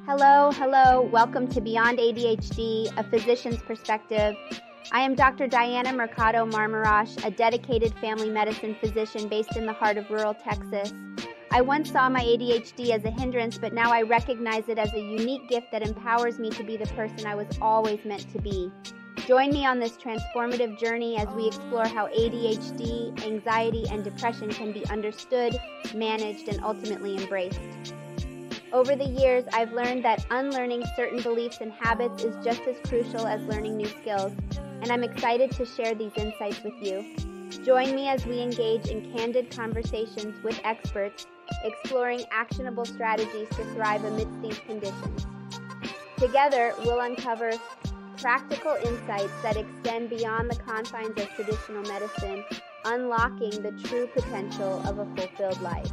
Hello. Welcome to Beyond ADHD, a physician's perspective. I am Dr. Diana Mercado Marmarosh, a dedicated family medicine physician based in the heart of rural Texas. I once saw my ADHD as a hindrance, but now I recognize it as a unique gift that empowers me to be the person I was always meant to be. Join me on this transformative journey as we explore how ADHD, anxiety, and depression can be understood, managed, and ultimately embraced. Over the years, I've learned that unlearning certain beliefs and habits is just as crucial as learning new skills, and I'm excited to share these insights with you. Join me as we engage in candid conversations with experts, exploring actionable strategies to thrive amidst these conditions. Together, we'll uncover practical insights that extend beyond the confines of traditional medicine, unlocking the true potential of a fulfilled life.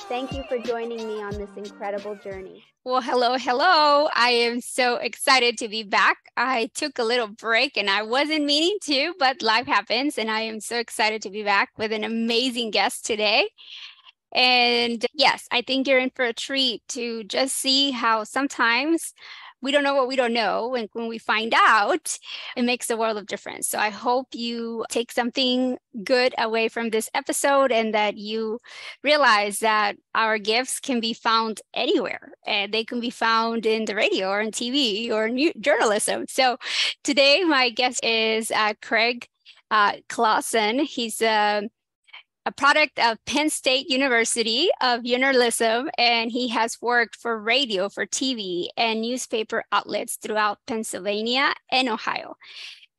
Thank you for joining me on this incredible journey. Well, hello. I am so excited to be back. I took a little break and I wasn't meaning to, but life happens. And I am so excited to be back with an amazing guest today. And yes, I think you're in for a treat to just see how sometimes we don't know what we don't know. And when we find out, it makes a world of difference. So I hope you take something good away from this episode and that you realize that our gifts can be found anywhere. And they can be found in the radio or in TV or journalism. So today, my guest is Craig Clawson. He's a product of Penn State University of journalism, and he has worked for radio, for TV, and newspaper outlets throughout Pennsylvania and Ohio.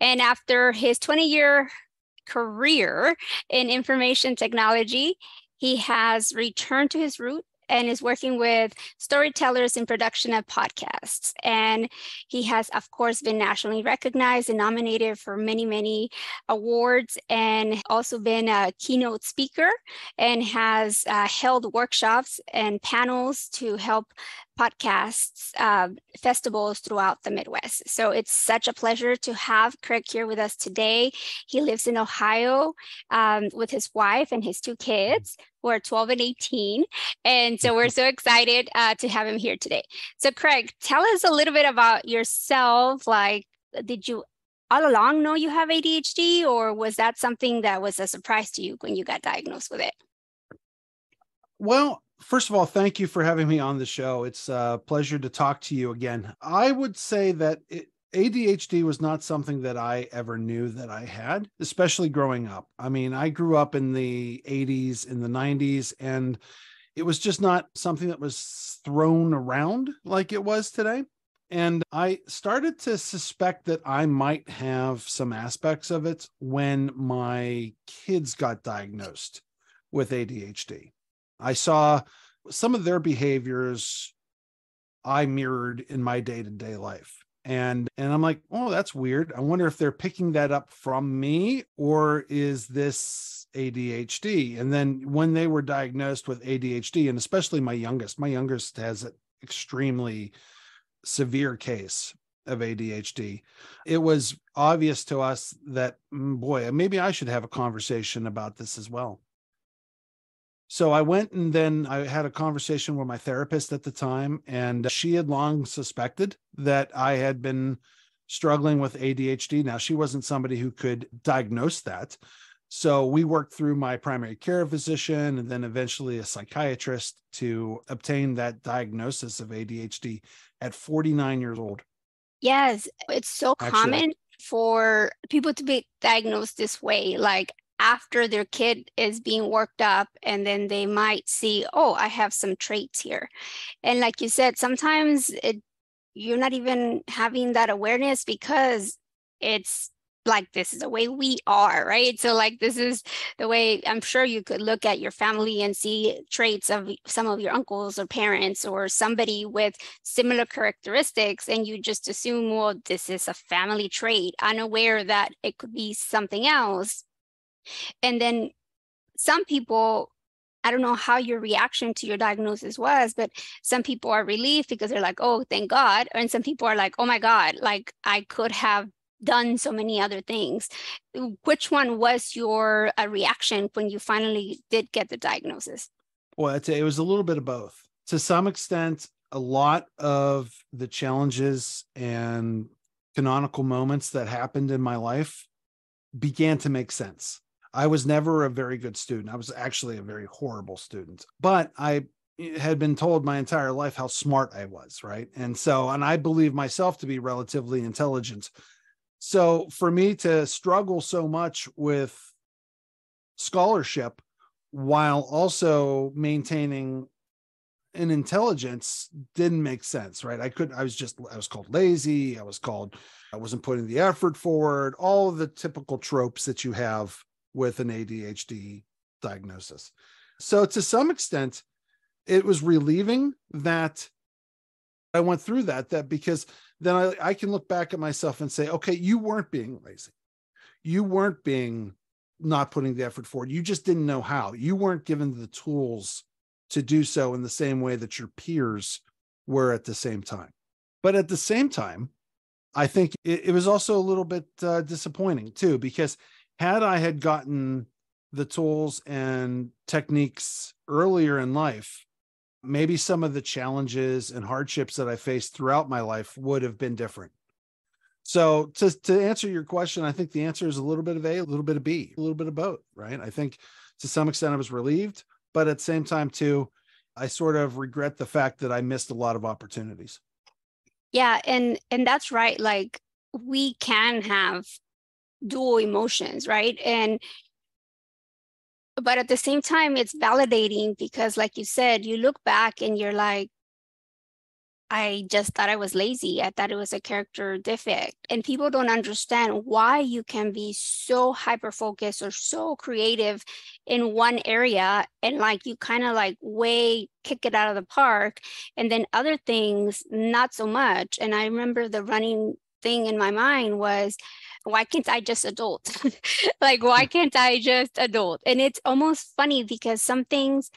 And after his 20-year career in information technology, he has returned to his roots and is working with storytellers in production of podcasts. And he has, of course, been nationally recognized and nominated for many, many awards, and also been a keynote speaker and has held workshops and panels to help podcasts, festivals throughout the Midwest. So it's such a pleasure to have Craig here with us today. He lives in Ohio with his wife and his two kids, who are 12 and 18. And so we're so excited to have him here today. So Craig, tell us a little bit about yourself. Like, did you all along know you have ADHD, or was that something that was a surprise to you when you got diagnosed with it? Well, first of all, thank you for having me on the show. It's a pleasure to talk to you again. I would say that ADHD was not something that I ever knew that I had, especially growing up. I mean, I grew up in the 80s, in the 90s, and it was just not something that was thrown around like it was today. And I started to suspect that I might have some aspects of it when my kids got diagnosed with ADHD. I saw some of their behaviors I mirrored in my day-to-day life. And I'm like, oh, that's weird. I wonder if they're picking that up from me, or is this ADHD? And then when they were diagnosed with ADHD, and especially my youngest has an extremely severe case of ADHD. It was obvious to us that, boy, maybe I should have a conversation about this as well. So I went, and then I had a conversation with my therapist at the time, and she had long suspected that I had been struggling with ADHD. Now, she wasn't somebody who could diagnose that. So we worked through my primary care physician and then eventually a psychiatrist to obtain that diagnosis of ADHD at 49 years old. Yes, it's so common for people to be diagnosed this way, like after their kid is being worked up, and then they might see, oh, I have some traits here. And like you said, sometimes you're not even having that awareness because it's like, this is the way we are, right? So like, this is the way, I'm sure you could look at your family and see traits of some of your uncles or parents or somebody with similar characteristics, and you just assume, well, this is a family trait, unaware that it could be something else. And then some people, I don't know how your reaction to your diagnosis was, but some people are relieved because they're like, oh, thank God. And some people are like, oh my God, like I could have done so many other things. Which one was your reaction when you finally did get the diagnosis? Well, I'd say it was a little bit of both. To some extent, a lot of the challenges and canonical moments that happened in my life began to make sense. I was never a very good student. I was actually a very horrible student, but I had been told my entire life how smart I was, right? And I believe myself to be relatively intelligent. So for me to struggle so much with scholarship while also maintaining an intelligence didn't make sense, right? I was called lazy. I wasn't putting the effort forward, all of the typical tropes that you have with an ADHD diagnosis. So to some extent, it was relieving that I went through that because then I can look back at myself and say, okay, you weren't being lazy. You weren't being not putting the effort forward. You just didn't know how. You weren't given the tools to do so in the same way that your peers were at the same time. But at the same time, I think it was also a little bit disappointing too, because had I had gotten the tools and techniques earlier in life, maybe some of the challenges and hardships that I faced throughout my life would have been different. So to answer your question, I think the answer is a little bit of A, a little bit of B, a little bit of both, right? I think to some extent I was relieved, but at the same time too, I sort of regret the fact that I missed a lot of opportunities. Yeah, and that's right. Like we can have dual emotions, right? But at the same time, it's validating because like you said, you look back and you're like, I just thought I was lazy. I thought it was a character defect. And people don't understand why you can be so hyper focused or so creative in one area and like you kind of like way kick it out of the park. And then other things, not so much. And I remember the running thing in my mind was, why can't I just adult? Like, why can't I just adult? And it's almost funny because some things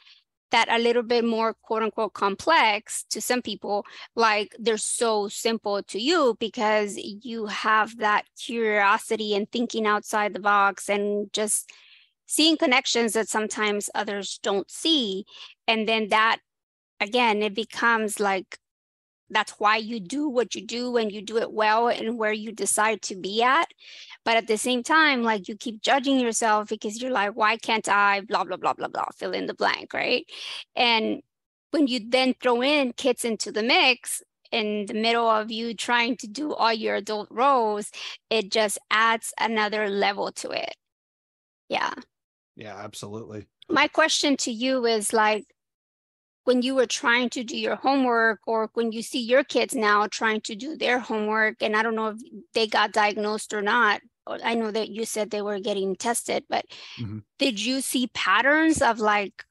that are a little bit more quote unquote complex to some people, like they're so simple to you because you have that curiosity and thinking outside the box and just seeing connections that sometimes others don't see. And then that, again, it becomes like, that's why you do what you do and you do it well and where you decide to be at. But at the same time, like you keep judging yourself because you're like, why can't I, blah, blah, blah, blah, blah, fill in the blank, right? And when you then throw in kids into the mix in the middle of you trying to do all your adult roles, it just adds another level to it. Yeah. Yeah, absolutely. My question to you is like, when you were trying to do your homework or when you see your kids now trying to do their homework, and I don't know if they got diagnosed or not. I know that you said they were getting tested, but did you see patterns of like,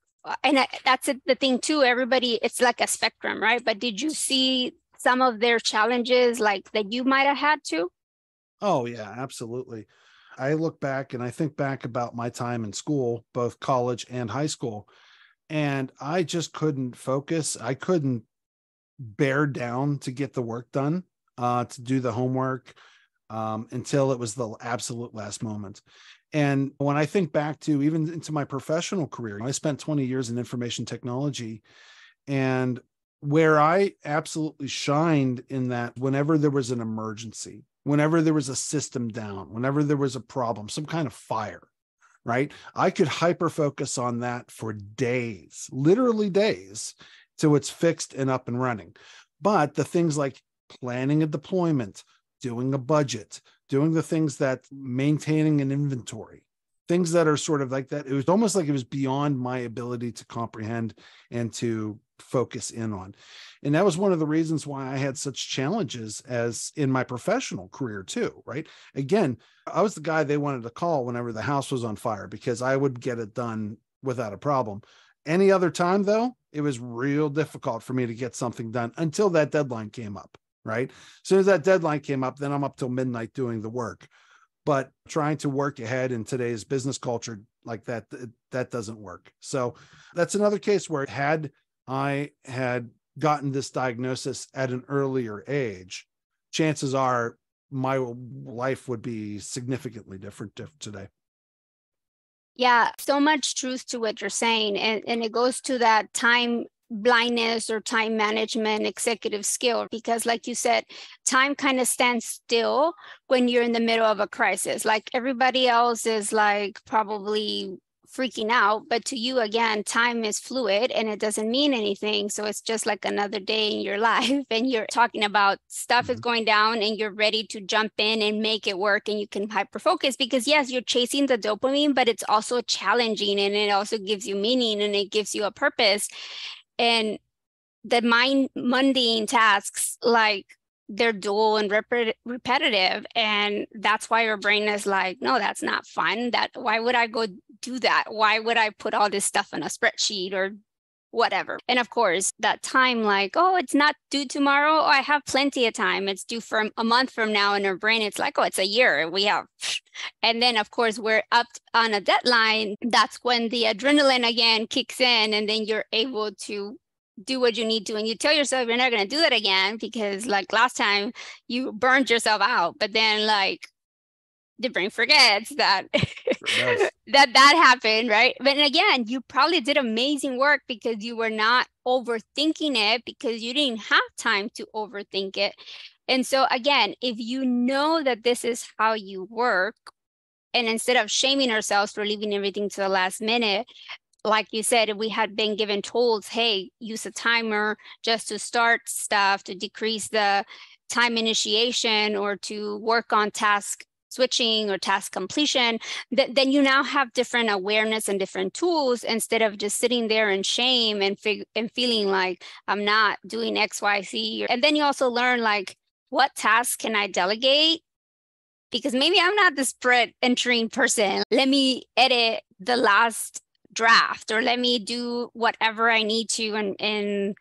and that's the thing too, everybody, it's like a spectrum, right? But did you see some of their challenges like that you might have had to? Oh, yeah, absolutely. I look back and I think back about my time in school, both college and high school, and I just couldn't focus. I couldn't bear down to get the work done, to do the homework, until it was the absolute last moment. And when I think back to even into my professional career, I spent 20 years in information technology, and where I absolutely shined in that whenever there was an emergency, whenever there was a system down, whenever there was a problem, some kind of fire, right? I could hyper focus on that for days, literally days, till it's fixed and up and running. But the things like planning a deployment, doing a budget, doing the things that maintaining an inventory, things that are sort of like that, it was almost like it was beyond my ability to comprehend and to focus in on. And that was one of the reasons why I had such challenges as in my professional career too, right? Again, I was the guy they wanted to call whenever the house was on fire because I would get it done without a problem. Any other time though, it was real difficult for me to get something done until that deadline came up, right? As soon as that deadline came up, then I'm up till midnight doing the work. But trying to work ahead in today's business culture like that, that doesn't work. So that's another case where had I had gotten this diagnosis at an earlier age, chances are my life would be significantly different today. Yeah, so much truth to what you're saying. And it goes to that time blindness or time management executive skill, because like you said, time kind of stands still when you're in the middle of a crisis. Like everybody else is like probably freaking out, but to you, again, time is fluid and it doesn't mean anything. So it's just like another day in your life, and you're talking about stuff is going down and you're ready to jump in and make it work, and you can hyper focus because yes, you're chasing the dopamine, but it's also challenging, and it also gives you meaning, and it gives you a purpose. And the mundane tasks, like, they're dull and repetitive, and that's why your brain is like, no, that's not fun. Why would I go do that? Why would I put all this stuff in a spreadsheet or whatever? And of course, that time, like, oh, it's not due tomorrow. Oh, I have plenty of time. It's due for a month from now. In our brain, it's like, oh, it's a year. We have. And then, of course, we're up on a deadline. That's when the adrenaline again kicks in, and then you're able to do what you need to. And you tell yourself you're not going to do that again because, like, last time you burned yourself out. But then, like, the brain forgets that that happened, right? But again, you probably did amazing work because you were not overthinking it, because you didn't have time to overthink it. And so again, if you know that this is how you work, and instead of shaming ourselves for leaving everything to the last minute, like you said, if we had been given tools, hey, use a timer just to start stuff, to decrease the time initiation, or to work on task switching or task completion, then you now have different awareness and different tools, instead of just sitting there in shame and feeling like I'm not doing X, Y, Z. And then you also learn, like, what tasks can I delegate? Because maybe I'm not the spread entering person. Let me edit the last draft, or let me do whatever I need to in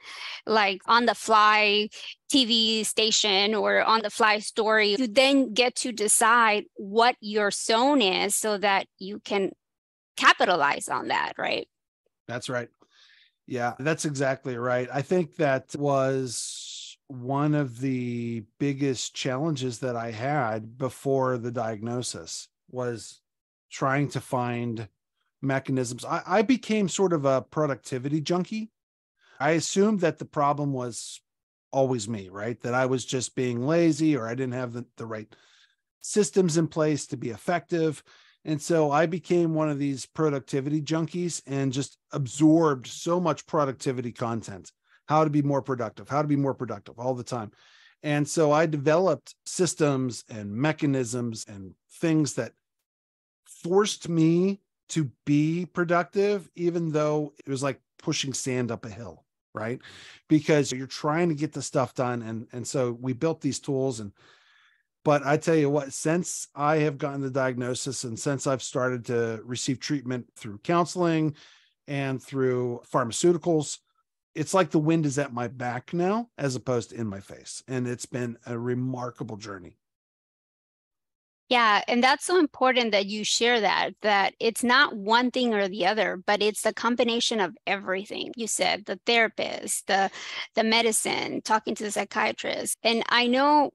like on the fly TV station or on the fly story. You then get to decide what your zone is so that you can capitalize on that, right? That's right. Yeah, that's exactly right. I think that was one of the biggest challenges that I had before the diagnosis, was trying to find mechanisms. I became sort of a productivity junkie. I assumed that the problem was always me, right? That I was just being lazy, or I didn't have the right systems in place to be effective. And so I became one of these productivity junkies and just absorbed so much productivity content, how to be more productive all the time. And so I developed systems and mechanisms and things that forced me to be productive, even though it was like pushing sand up a hill, right? Because you're trying to get the stuff done. And so we built these tools. But I tell you what, since I have gotten the diagnosis, and since I've started to receive treatment through counseling and through pharmaceuticals, it's like the wind is at my back now, as opposed to in my face. And it's been a remarkable journey. Yeah, and that's so important that you share that it's not one thing or the other, but it's a combination of everything. You said the therapist, the medicine, talking to the psychiatrist. And I know,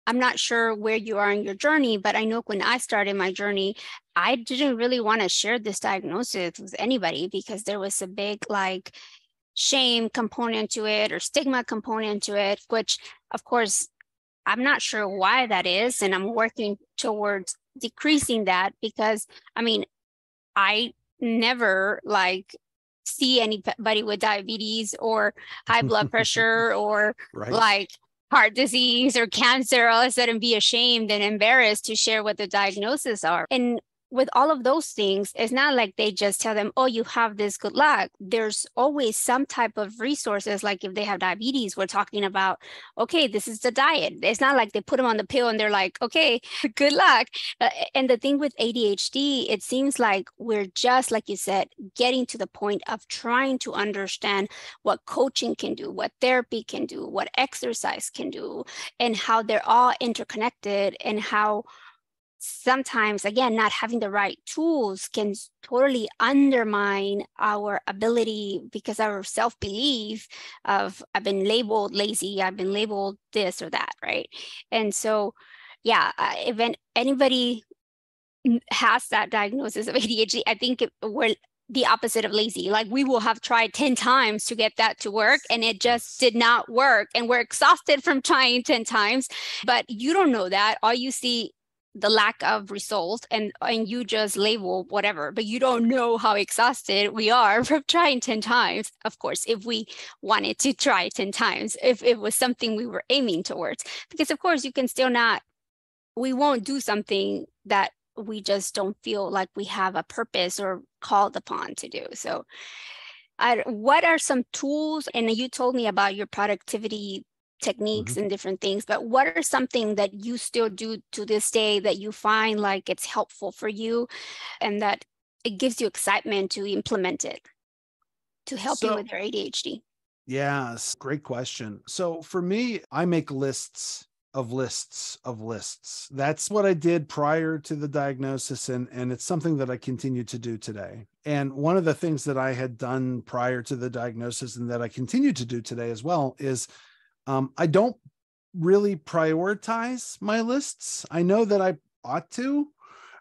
I'm not sure where you are in your journey, but I know when I started my journey, I didn't really want to share this diagnosis with anybody because there was a big, like, shame component to it or stigma component to it, which, of course, I'm not sure why that is. And I'm working towards decreasing that because, I mean, I never like see anybody with diabetes or high blood pressure or Right. like heart disease or cancer all of a sudden be ashamed and embarrassed to share what the diagnoses are. And with all of those things, it's not like they just tell them, oh, you have this, good luck. There's always some type of resources. Like if they have diabetes, we're talking about, okay, this is the diet. It's not like they put them on the pill and they're like, okay, good luck. And the thing with ADHD, it seems like we're just, like you said, getting to the point of trying to understand what coaching can do, what therapy can do, what exercise can do, and how they're all interconnected, and how sometimes, again, not having the right tools can totally undermine our ability, because our self-belief of I've been labeled lazy, I've been labeled this or that, right? And so, yeah, if anybody has that diagnosis of ADHD, I think the opposite of lazy. Like we will have tried 10 times to get that to work and it just did not work. And we're exhausted from trying 10 times, but you don't know that. All you see the lack of result and you just label whatever, but you don't know how exhausted we are from trying 10 times. Of course, if we wanted to try 10 times, if it was something we were aiming towards, because of course you can still not, we won't do something that we just don't feel like we have a purpose or called upon to do. So what are some tools? And you told me about your productivity techniques and different things, but what are something that you still do to this day that you find like it's helpful for you and that it gives you excitement to implement it to help you with your ADHD? Yes, great question. So for me, I make lists of lists of lists. That's what I did prior to the diagnosis, and it's something that I continue to do today. And one of the things that I had done prior to the diagnosis and that I continue to do today as well is I don't really prioritize my lists. I know that I ought to.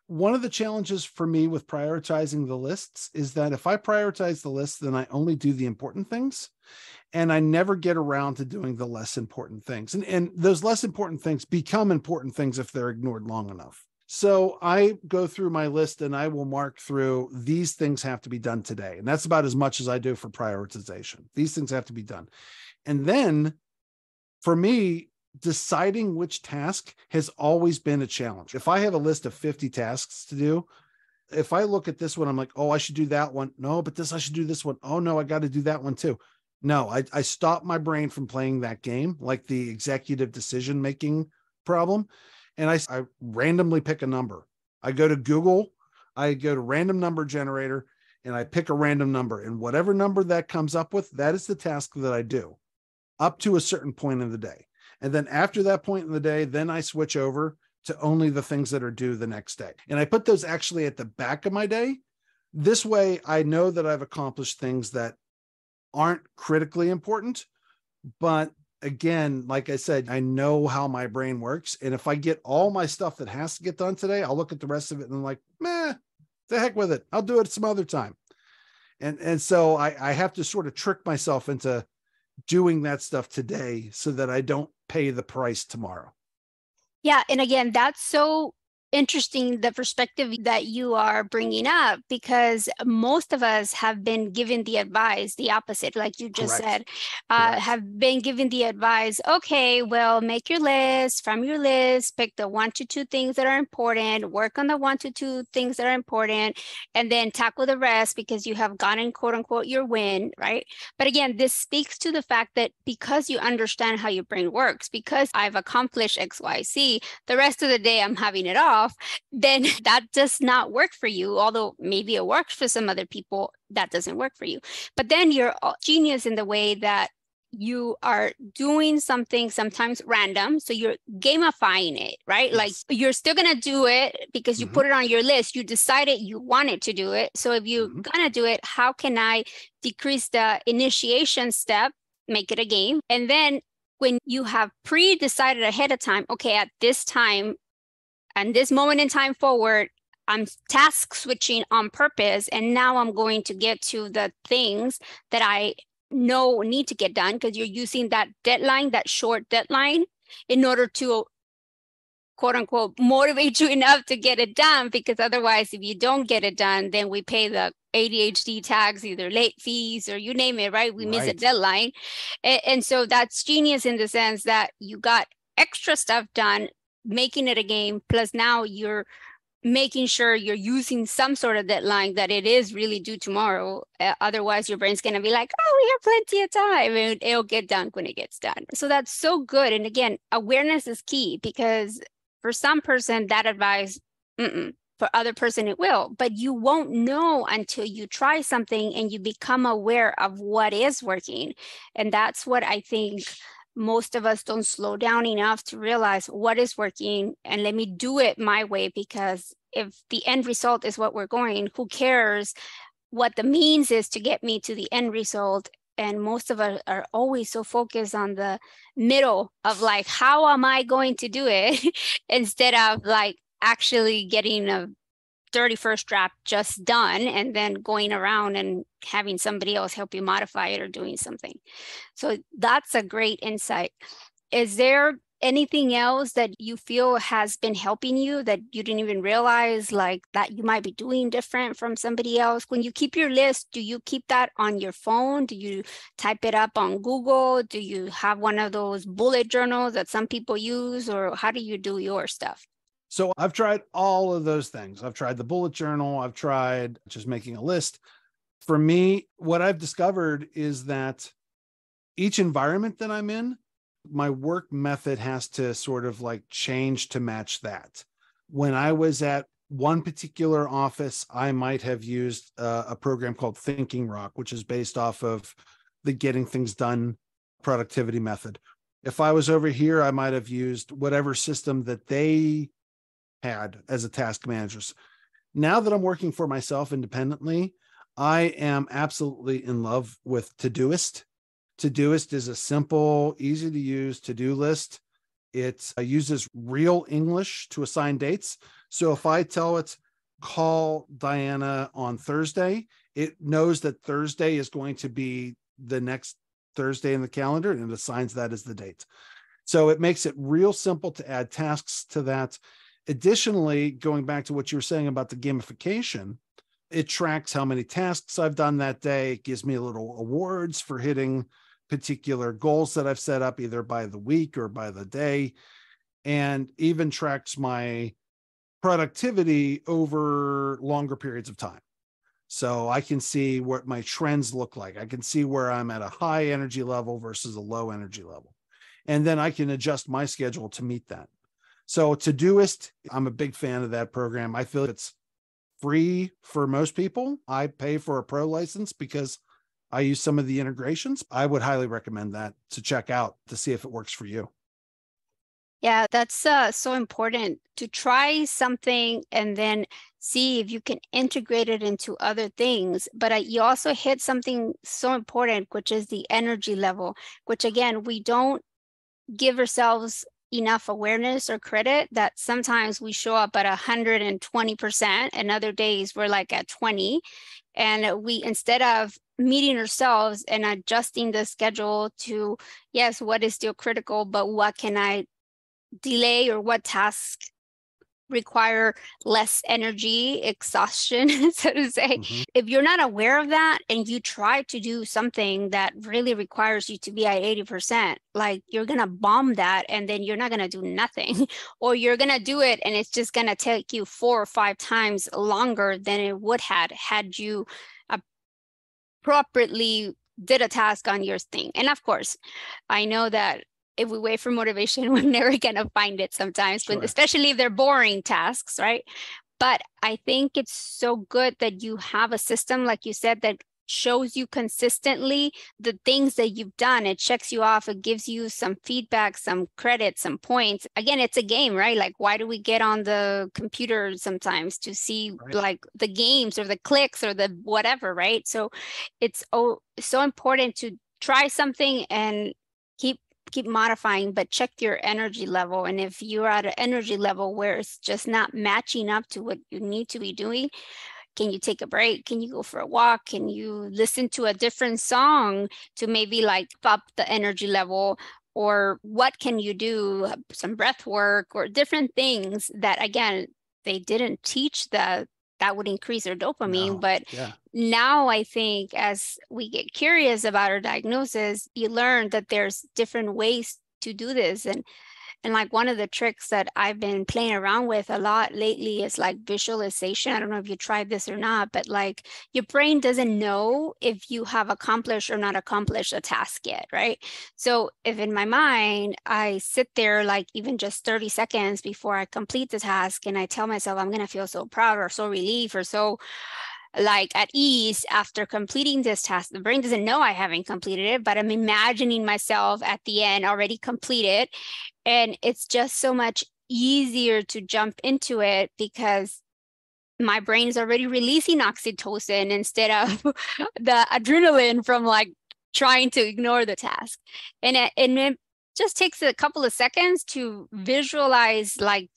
One of the challenges for me with prioritizing the lists is that if I prioritize the list, then I only do the important things. And I never get around to doing the less important things. And those less important things become important things if they're ignored long enough. So I go through my list and I will mark through these things have to be done today. And that's about as much as I do for prioritization. These things have to be done. And then for me, deciding which task has always been a challenge. If I have a list of 50 tasks to do, if I look at this one, I'm like, oh, I should do that one. No, but I should do this one. Oh no, I got to do that one too. No, I stop my brain from playing that game, like the executive decision-making problem. And I randomly pick a number. I go to Google, I go to random number generator, and I pick a random number. And whatever number that comes up with, that is the task that I do up to a certain point in the day. And then after that point in the day, then I switch over to only the things that are due the next day. And I put those actually at the back of my day. This way, I know that I've accomplished things that aren't critically important. But again, like I said, I know how my brain works. And if I get all my stuff that has to get done today, I'll look at the rest of it and I'm like, meh, the heck with it. I'll do it some other time. And so I have to sort of trick myself into doing that stuff today so that I don't pay the price tomorrow. Yeah. And again, that's so interesting, the perspective that you are bringing up, because most of us have been given the advice, the opposite, like you just said, have been given the advice, okay, well, make your list, from your list, pick the 1 to 2 things that are important, work on the 1 to 2 things that are important, and then tackle the rest because you have gotten, quote unquote, your win, right? But again, this speaks to the fact that because you understand how your brain works, because I've accomplished X, Y, Z, the rest of the day I'm having it off, then that does not work for you. Although maybe it works for some other people, that doesn't work for you. But then you're genius in the way that you are doing something sometimes random. So you're gamifying it, right? Yes. Like you're still going to do it because you put it on your list. You decided you wanted to do it. So if you're going to do it, how can I decrease the initiation step, make it a game? And then when you have pre-decided ahead of time, okay, at this time, and this moment in time forward, I'm task switching on purpose. And now I'm going to get to the things that I know need to get done, because you're using that deadline, that short deadline, in order to, quote unquote, motivate you enough to get it done. Because otherwise, if you don't get it done, then we pay the ADHD tags, either late fees or you name it, right? We miss a deadline. And so that's genius in the sense that you got extra stuff done, making it a game, plus now you're making sure you're using some sort of deadline that it is really due tomorrow. Otherwise, your brain's going to be like, oh, we have plenty of time, and it'll get done when it gets done. So that's so good. And again, awareness is key, because for some person, that advice, for other person, it will. But you won't know until you try something and you become aware of what is working. And that's what I think most of us don't slow down enough to realize what is working and let me do it my way. Because if the end result is what we're going, who cares what the means is to get me to the end result? And most of us are always so focused on the middle of like, how am I going to do it? Instead of like actually getting a 31st draft just done and then going around and having somebody else help you modify it or doing something. So that's a great insight. Is there anything else that you feel has been helping you that you didn't even realize, like that you might be doing different from somebody else? When you keep your list, do you keep that on your phone? Do you type it up on Google? Do you have one of those bullet journals that some people use, or how do you do your stuff? So I've tried all of those things. I've tried the bullet journal. I've tried just making a list. For me, what I've discovered is that each environment that I'm in, my work method has to sort of like change to match that. When I was at one particular office, I might have used a program called Thinking Rock, which is based off of the Getting Things Done productivity method. If I was over here, I might have used whatever system that they had as a task managers. Now that I'm working for myself independently, I am absolutely in love with Todoist. Todoist is a simple, easy to use to-do list. It uses real English to assign dates. So if I tell it, call Diana on Thursday, it knows that Thursday is going to be the next Thursday in the calendar, and it assigns that as the date. So it makes it real simple to add tasks to that. Additionally, going back to what you were saying about the gamification, it tracks how many tasks I've done that day. It gives me little awards for hitting particular goals that I've set up either by the week or by the day, and even tracks my productivity over longer periods of time. So I can see what my trends look like. I can see where I'm at a high energy level versus a low energy level. And then I can adjust my schedule to meet that. So Todoist, I'm a big fan of that program. I feel it's free for most people. I pay for a pro license because I use some of the integrations. I would highly recommend that to check out to see if it works for you. Yeah, that's so important to try something and then see if you can integrate it into other things. But you also hit something so important, which is the energy level, which again, we don't give ourselves enough awareness or credit that sometimes we show up at 120% and other days we're like at 20. And we, instead of meeting ourselves and adjusting the schedule to, yes, what is still critical, but what can I delay, or what tasks require less energy exhaustion, so to say. If you're not aware of that and you try to do something that really requires you to be at 80%, like you're going to bomb that and then you're not going to do nothing, or you're going to do it and it's just going to take you 4 or 5 times longer than it would had you appropriately did a task on your thing. And of course, I know that if we wait for motivation, we're never going to find it sometimes, Sure. But especially if they're boring tasks, right? But I think it's so good that you have a system, like you said, that shows you consistently the things that you've done. It checks you off. It gives you some feedback, some credit, some points. Again, it's a game, right? Like, why do we get on the computer sometimes to see like the games or the clicks or the whatever, right? So it's so important to try something and keep modifying, but check your energy level. And if you're at an energy level where it's just not matching up to what you need to be doing, can you take a break? Can you go for a walk? Can you listen to a different song to maybe like up the energy level? Or what can you do? Some breath work or different things that, again, they didn't teach that would increase their dopamine. But now I think as we get curious about our diagnosis, you learn that there's different ways to do this. And like one of the tricks that I've been playing around with a lot lately is like visualization. I don't know if you tried this or not, but like your brain doesn't know if you have accomplished or not accomplished a task yet, right? So if in my mind, I sit there like even just 30 seconds before I complete the task and I tell myself I'm going to feel so proud or so relieved or so like at ease after completing this task. The brain doesn't know I haven't completed it, but I'm imagining myself at the end already completed. And it's just so much easier to jump into it because my brain is already releasing oxytocin instead of the adrenaline from like trying to ignore the task. And it just takes a couple of seconds to visualize like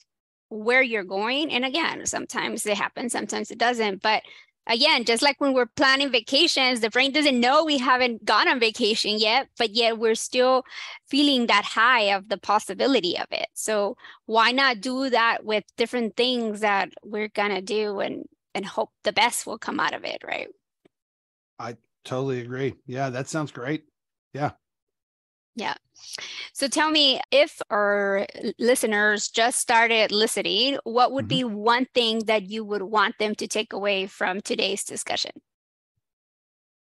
where you're going. And again, sometimes it happens, sometimes it doesn't. But again, just like when we're planning vacations, the brain doesn't know we haven't gone on vacation yet, but yet we're still feeling that high of the possibility of it. So why not do that with different things that we're gonna do and hope the best will come out of it, right? I totally agree. Yeah, that sounds great. Yeah. Yeah. So tell me, if our listeners just started listening, what would be one thing that you would want them to take away from today's discussion?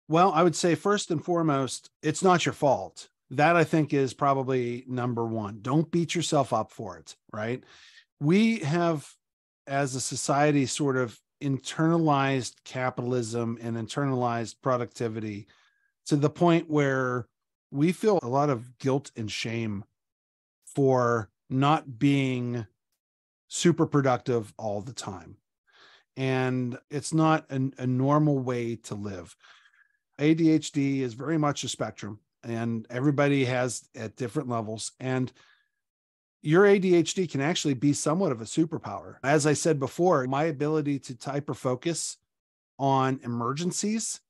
Well, I would say first and foremost, it's not your fault. That I think is probably number one. Don't beat yourself up for it, right? We have, as a society, sort of internalized capitalism and internalized productivity to the point where we feel a lot of guilt and shame for not being super productive all the time. And it's not a normal way to live. ADHD is very much a spectrum, and everybody has at different levels. And your ADHD can actually be somewhat of a superpower. As I said before, my ability to hyper focus on emergencies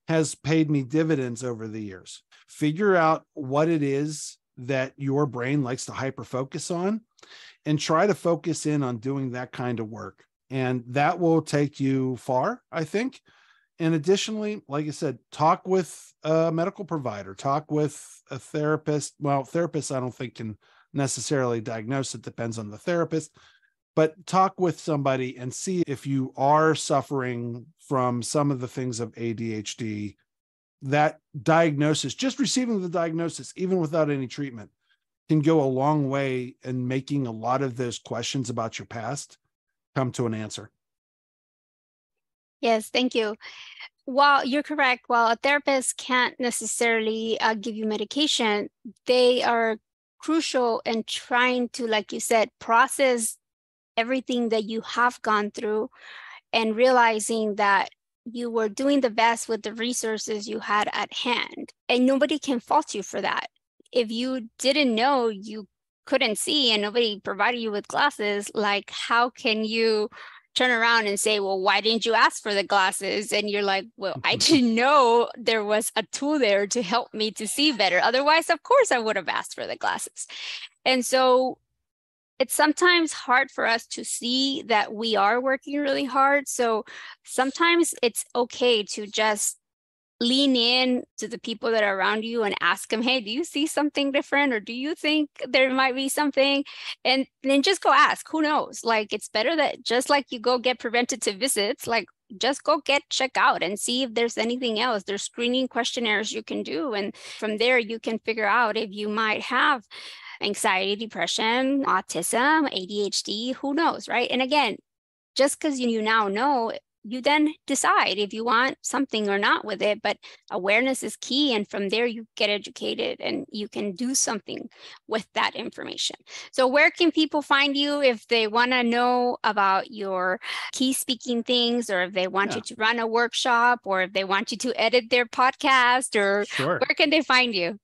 has paid me dividends over the years. Figure out what it is that your brain likes to hyper focus on and try to focus in on doing that kind of work. And that will take you far, I think. And additionally, like I said, talk with a medical provider, talk with a therapist. Well, therapists, I don't think can necessarily diagnose. It depends on the therapist, but talk with somebody and see if you are suffering from some of the things of ADHD. That diagnosis, just receiving the diagnosis, even without any treatment, can go a long way in making a lot of those questions about your past come to an answer. Yes, thank you. While you're correct, while a therapist can't necessarily give you medication, they are crucial in trying to, like you said, process everything that you have gone through and realizing that you were doing the best with the resources you had at hand. And nobody can fault you for that. If you didn't know, you couldn't see, and nobody provided you with glasses, like how can you turn around and say, well, why didn't you ask for the glasses? And you're like, well, I didn't know there was a tool there to help me to see better. Otherwise, of course, I would have asked for the glasses. And so it's sometimes hard for us to see that we are working really hard. So sometimes it's okay to just lean in to the people that are around you and ask them, hey, do you see something different? Or do you think there might be something? And then just go ask. Who knows? Like, it's better that just like you go get preventative visits, like just go get checked out and see if there's anything else. There's screening questionnaires you can do. And from there, you can figure out if you might have anxiety, depression, autism, ADHD, who knows, right? And again, just because you now know, you then decide if you want something or not with it, but awareness is key. And from there, you get educated and you can do something with that information. So where can people find you if they want to know about your key speaking things, or if they want you to run a workshop, or if they want you to edit their podcast, or where can they find you?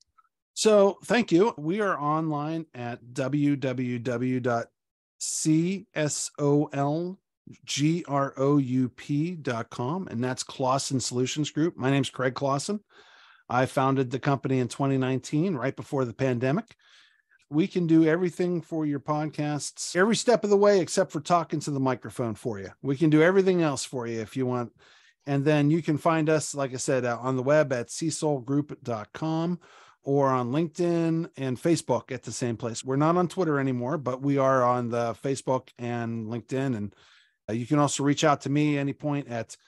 So thank you. We are online at www.csolgroup.com, and that's Clawson Solutions Group. My name's Craig Clawson. I founded the company in 2019, right before the pandemic. We can do everything for your podcasts every step of the way, except for talking to the microphone for you. We can do everything else for you if you want. And then you can find us, like I said, on the web at csolgroup.com, or on LinkedIn and Facebook at the same place. We're not on Twitter anymore, but we are on the Facebook and LinkedIn. And you can also reach out to me any point at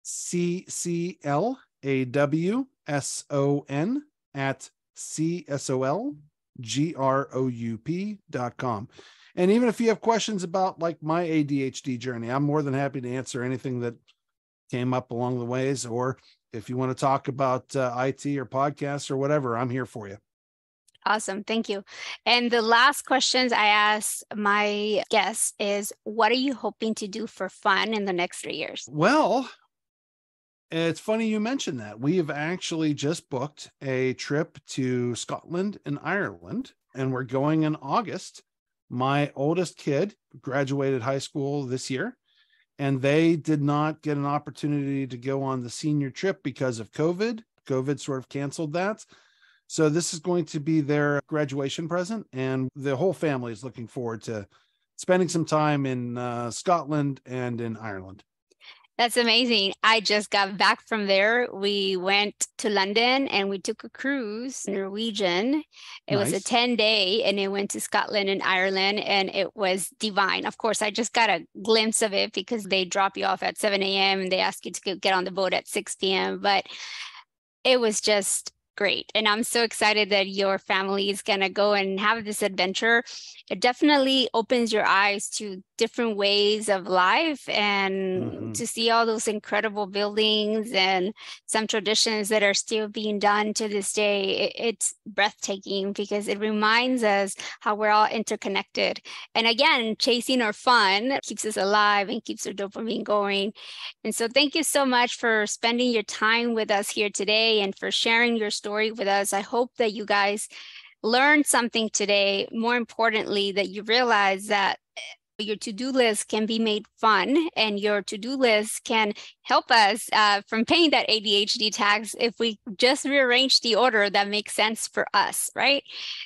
cCLAWSON@csolgroup.com. And even if you have questions about like my ADHD journey, I'm more than happy to answer anything that came up along the ways, or if you want to talk about IT or podcasts or whatever, I'm here for you. Awesome. Thank you. And the last questions I ask my guests is, what are you hoping to do for fun in the next 3 years? Well, it's funny you mentioned that. We have actually just booked a trip to Scotland and Ireland, and we're going in August. My oldest kid graduated high school this year, and they did not get an opportunity to go on the senior trip because of COVID. COVID sort of canceled that. So this is going to be their graduation present, and the whole family is looking forward to spending some time in Scotland and in Ireland. That's amazing. I just got back from there. We went to London and we took a cruise, Norwegian. It was a 10-day, and it went to Scotland and Ireland, and it was divine. Of course, I just got a glimpse of it because they drop you off at 7 a.m. and they ask you to get on the boat at 6 p.m. But it was just great. And I'm so excited that your family is going to go and have this adventure. It definitely opens your eyes to different ways of life and to see all those incredible buildings and some traditions that are still being done to this day. It's breathtaking because it reminds us how we're all interconnected. And again, chasing our fun keeps us alive and keeps our dopamine going. And so thank you so much for spending your time with us here today and for sharing your story with us. I hope that you guys learned something today. More importantly, that you realize that your to-do list can be made fun, and your to-do list can help us from paying that ADHD tax if we just rearrange the order that makes sense for us, right?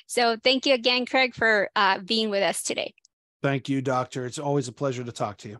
So thank you again, Craig, for being with us today. Thank you, Doctor. It's always a pleasure to talk to you.